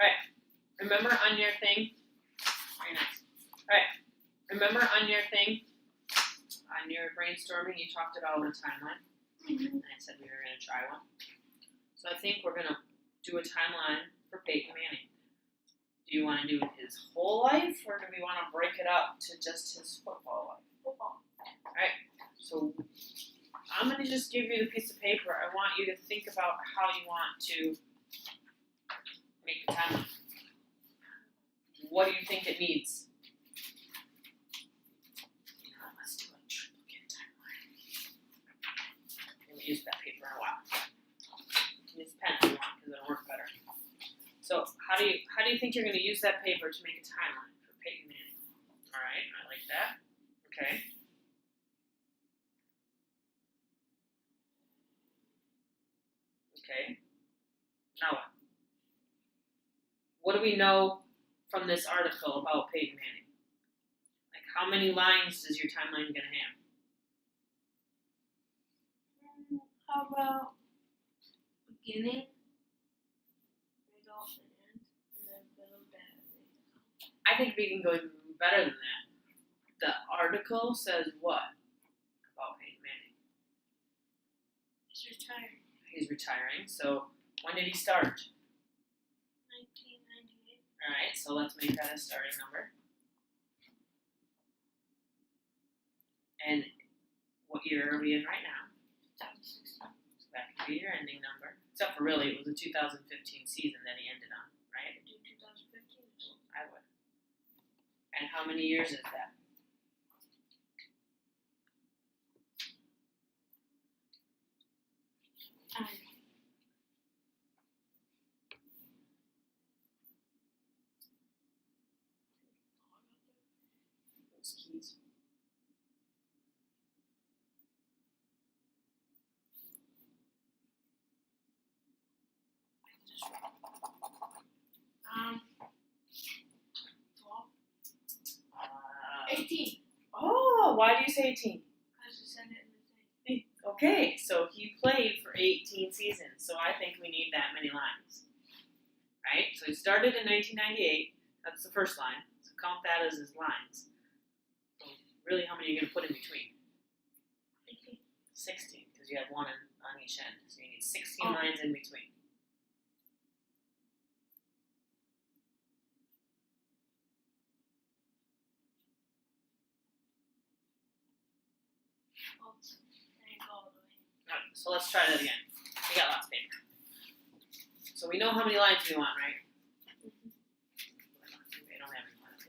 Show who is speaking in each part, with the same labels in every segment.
Speaker 1: Alright, remember on your thing, very nice. Alright, remember on your thing, on your brainstorming, you talked about a timeline. And I said we were going to try one. So I think we're going to do a timeline for Peyton Manning. Do you want to do his whole life, or do we want to break it up to just his football life?
Speaker 2: Football.
Speaker 1: Alright, so I'm going to just give you the piece of paper. I want you to think about how you want to make the timeline. What do you think it needs? Let's do a triplicate timeline. We haven't used that paper in a while. You can use pen if you want because it'll work better. So how do you think you're going to use that paper to make a timeline for Peyton Manning? All right, I like that. Okay. Okay. Now what? What do we know from this article about Peyton Manning? Like, how many lines is your timeline going to have?
Speaker 2: How about beginning, middle, and then middle, end?
Speaker 1: I think we can go even better than that. The article says what about Peyton Manning?
Speaker 2: He's retired.
Speaker 1: He's retiring. So when did he start?
Speaker 2: 1998.
Speaker 1: All right. So let's make that a starting number. And what year are we in right now?
Speaker 2: 2016.
Speaker 1: So that could be your ending number. Except for really, it was a 2015 season that he ended on, right?
Speaker 2: Do 2015.
Speaker 1: I would. And how many years is that? Those keys.
Speaker 2: Um, 18.
Speaker 1: Oh, why do you say 18?
Speaker 2: Because you said it in the thing.
Speaker 1: Okay, so he played for 18 seasons, so I think we need that many lines. Right? So he started in 1998. That's the first line. So count that as his lines. So really, how many are you going to put in between? 16, because you have one on each end. So you need 16 lines in between. Alright, so let's try that again. We got lots of paper. So we know how many lines we want, right? They don't have any lines.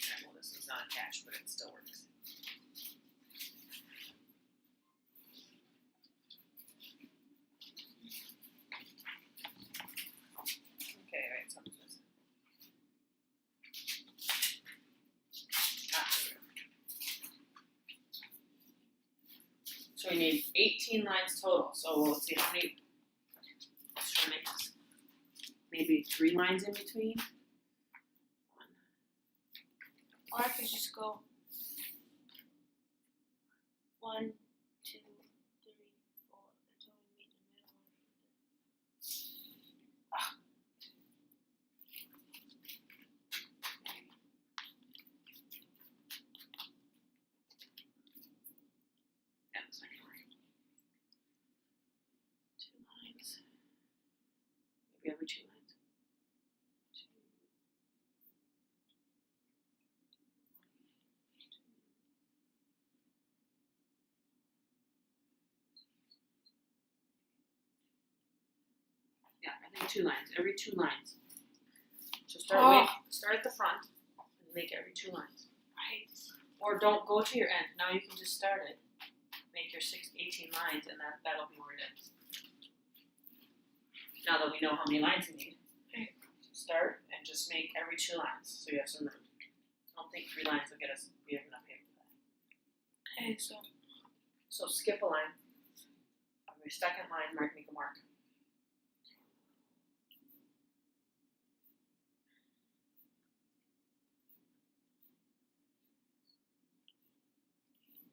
Speaker 1: Alright, well, this is not attached, but it still works. Okay, alright, something's missing. So we need 18 lines total. So let's see how many. Let's try to make this. Maybe 3 lines in between.
Speaker 2: Or I could just go 1, 2, 3, 4 until we meet in the middle.
Speaker 1: Yeah, that's not gonna work. 2 lines. Maybe every 2 lines. Yeah, I think 2 lines. Every 2 lines. So start at the front and make every 2 lines.
Speaker 2: Right.
Speaker 1: Or don't go to your end. Now you can just start it. Make your 18 lines, and that'll be where it ends. Now that we know how many lines you need, start and just make every 2 lines so you have some room. I don't think 3 lines will get us. We have enough paper for that.
Speaker 2: Okay,
Speaker 1: So skip a line. On your second line, make a mark.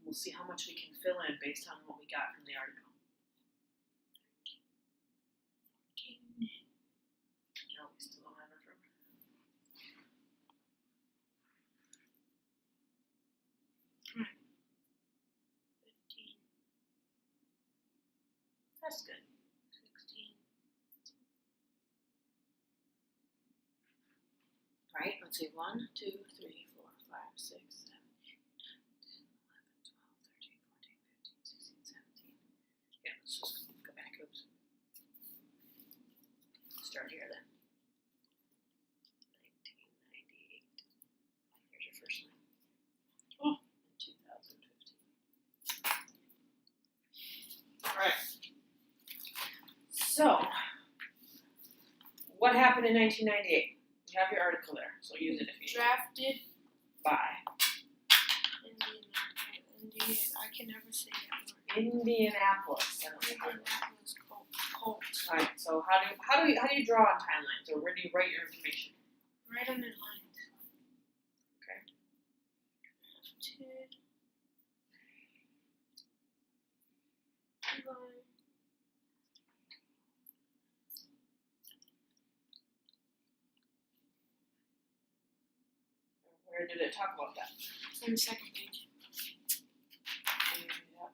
Speaker 1: We'll see how much we can fill in based on what we got from the article. No, we still don't have enough room. That's good.
Speaker 2: 16.
Speaker 1: All right, let's see. 1, 2, 3, 4, 5, 6, 7, 8, 9, 10, 11, 12, 13, 14, 15, 16, 17. Yeah, let's just go back. Oops. Start here then. 1998. Here's your first line.
Speaker 2: Oh.
Speaker 1: In 2015. All right. So, what happened in 1998? You have your article there, so use it if you
Speaker 2: Drafted
Speaker 1: by
Speaker 2: Indian. I can never say that word.
Speaker 1: Indianapolis. I don't know how to-
Speaker 2: Indianapolis Colts.
Speaker 1: All right. So how do you draw on timelines, or where do you write your information?
Speaker 2: Right underlined.
Speaker 1: Okay.
Speaker 2: Drafted.
Speaker 1: Where did it talk about that?
Speaker 2: It's on the second page.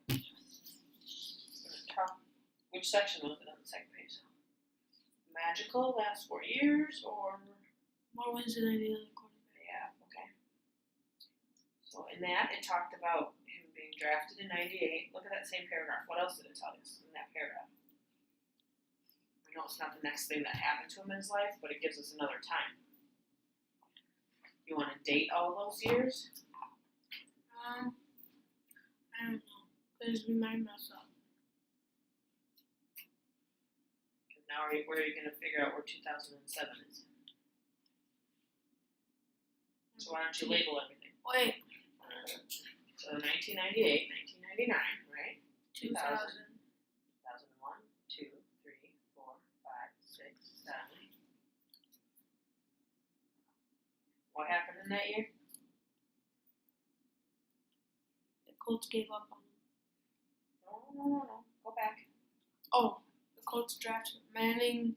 Speaker 1: Yep. Which section was it on the second page? Magical last 4 years, or
Speaker 2: More wins than any other quarterback.
Speaker 1: yeah, okay. So in that it talked about him being drafted in '98. Look at that same paragraph. What else did it tell us in that paragraph? I know it's not the next thing that happened to him in his life, but it gives us another time. You want to date all those years?
Speaker 2: I don't know, because we might mess up.
Speaker 1: Now, where are you going to figure out where 2007 is? So why don't you label everything?
Speaker 2: Wait.
Speaker 1: So 1998, 1999, right?
Speaker 2: 2000.
Speaker 1: 2001, 2, 3, 4, 5, 6, 7. What happened in that year?
Speaker 2: The Colts gave up on him.
Speaker 1: No. Go back.
Speaker 2: Oh, the Colts drafted Manning,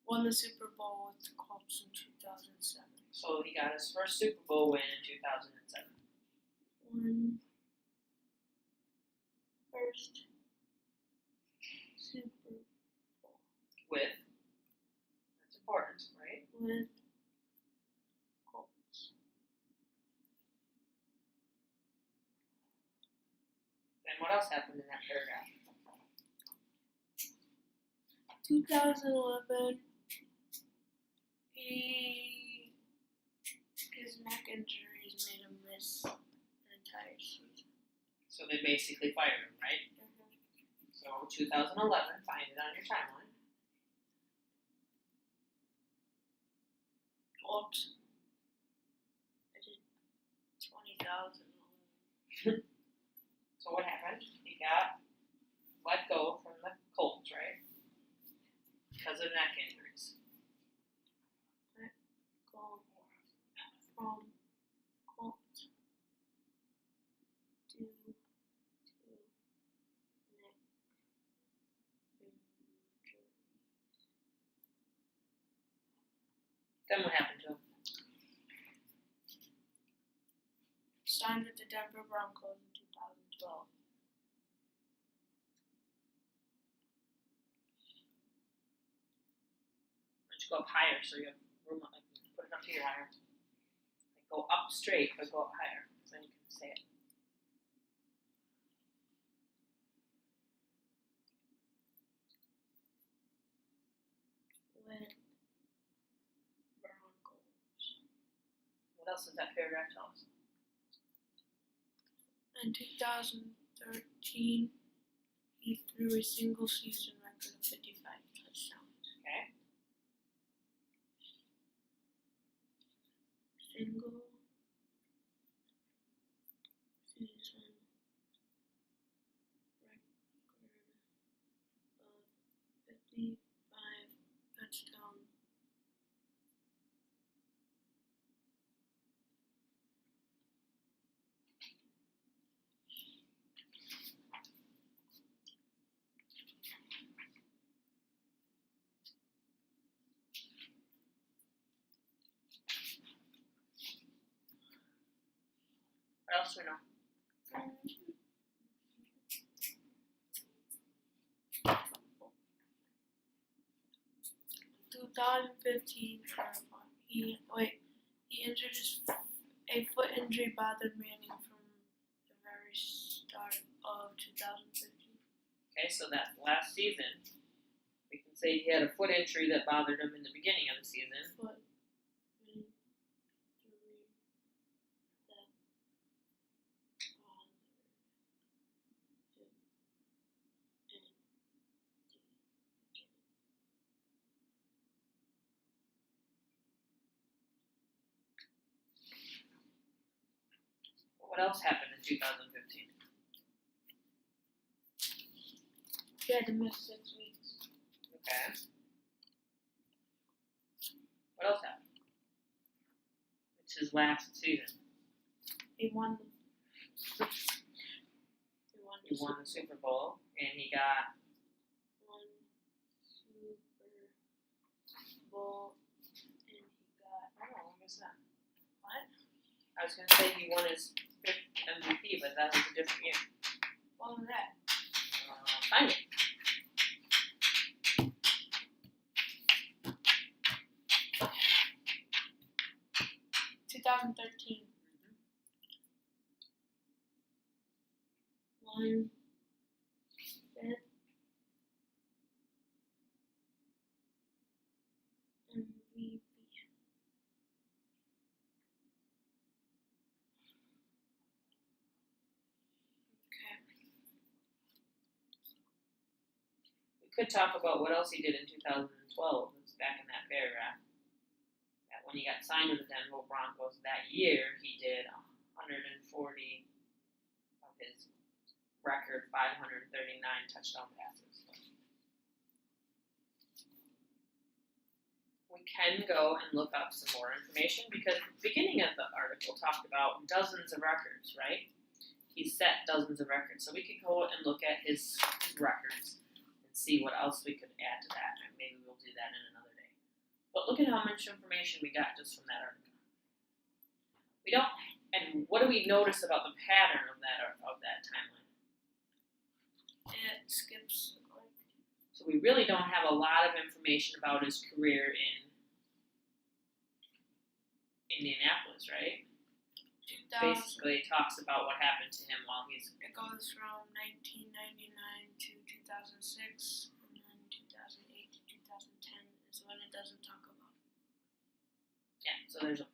Speaker 2: won the Super Bowl with the Colts in 2007.
Speaker 1: So he got his first Super Bowl win in 2007.
Speaker 2: Won first Super Bowl
Speaker 1: With, that's important, right?
Speaker 2: with Colts.
Speaker 1: And what else happened in that paragraph?
Speaker 2: 2011, his neck injuries made him miss an entire season.
Speaker 1: So they basically fired him, right? So 2011, find it on your timeline.
Speaker 2: Oops. I did 20,000.
Speaker 1: So what happened? He got let go from the Colts, right? Because of neck injuries.
Speaker 2: Go from Colts to neck injury.
Speaker 1: Then what happened to him?
Speaker 2: Signed with the Denver Broncos in 2012.
Speaker 1: Why don't you go up higher so you have room, like put it up here higher. Like go up straight, but go up higher. So then you can say it.
Speaker 2: With Broncos.
Speaker 1: What else does that paragraph tell us?
Speaker 2: In 2013, he threw a single season record of 55 touchdowns.
Speaker 1: Okay.
Speaker 2: Single season record of 55 touchdowns.
Speaker 1: else do we know?
Speaker 2: 2015 triathlon. He injured a foot injury bothered Manning from the very start of 2015.
Speaker 1: Okay, so that last season, we can say he had a foot injury that bothered him in the beginning of the season.
Speaker 2: Foot injury that bothered him in the beginning.
Speaker 1: What else happened in 2015?
Speaker 2: He had to miss 6 weeks.
Speaker 1: Okay. What else happened? It's his last season.
Speaker 2: He won
Speaker 1: He won the Super Bowl, and he got
Speaker 2: Super Bowl, and he got
Speaker 1: what was that?
Speaker 2: what?
Speaker 1: I was gonna say he won his 5th MVP, but that was a different year.
Speaker 2: What was that?
Speaker 1: Find it.
Speaker 2: Mm-hmm. 2013. Won 5th MVP.
Speaker 1: We could talk about what else he did in 2012. It's back in that paragraph. That when he got signed with the Denver Broncos that year, he did 140 of his record 539 touchdown passes. We can go and look up some more information because the beginning of the article talked about dozens of records, right? He set dozens of records. So we could go and look at his records and see what else we could add to that. And maybe we'll do that in another day. But look at how much information we got just from that article. We don't, and what do we notice about the pattern of that timeline?
Speaker 2: It skips
Speaker 1: So we really don't have a lot of information about his career in Indianapolis, right?
Speaker 2: 2000.
Speaker 1: Basically, it talks about what happened to him while he's.
Speaker 2: It goes from 1999 to 2006, and then 2008 to 2010 is when it doesn't talk about.
Speaker 1: Yeah, so there's a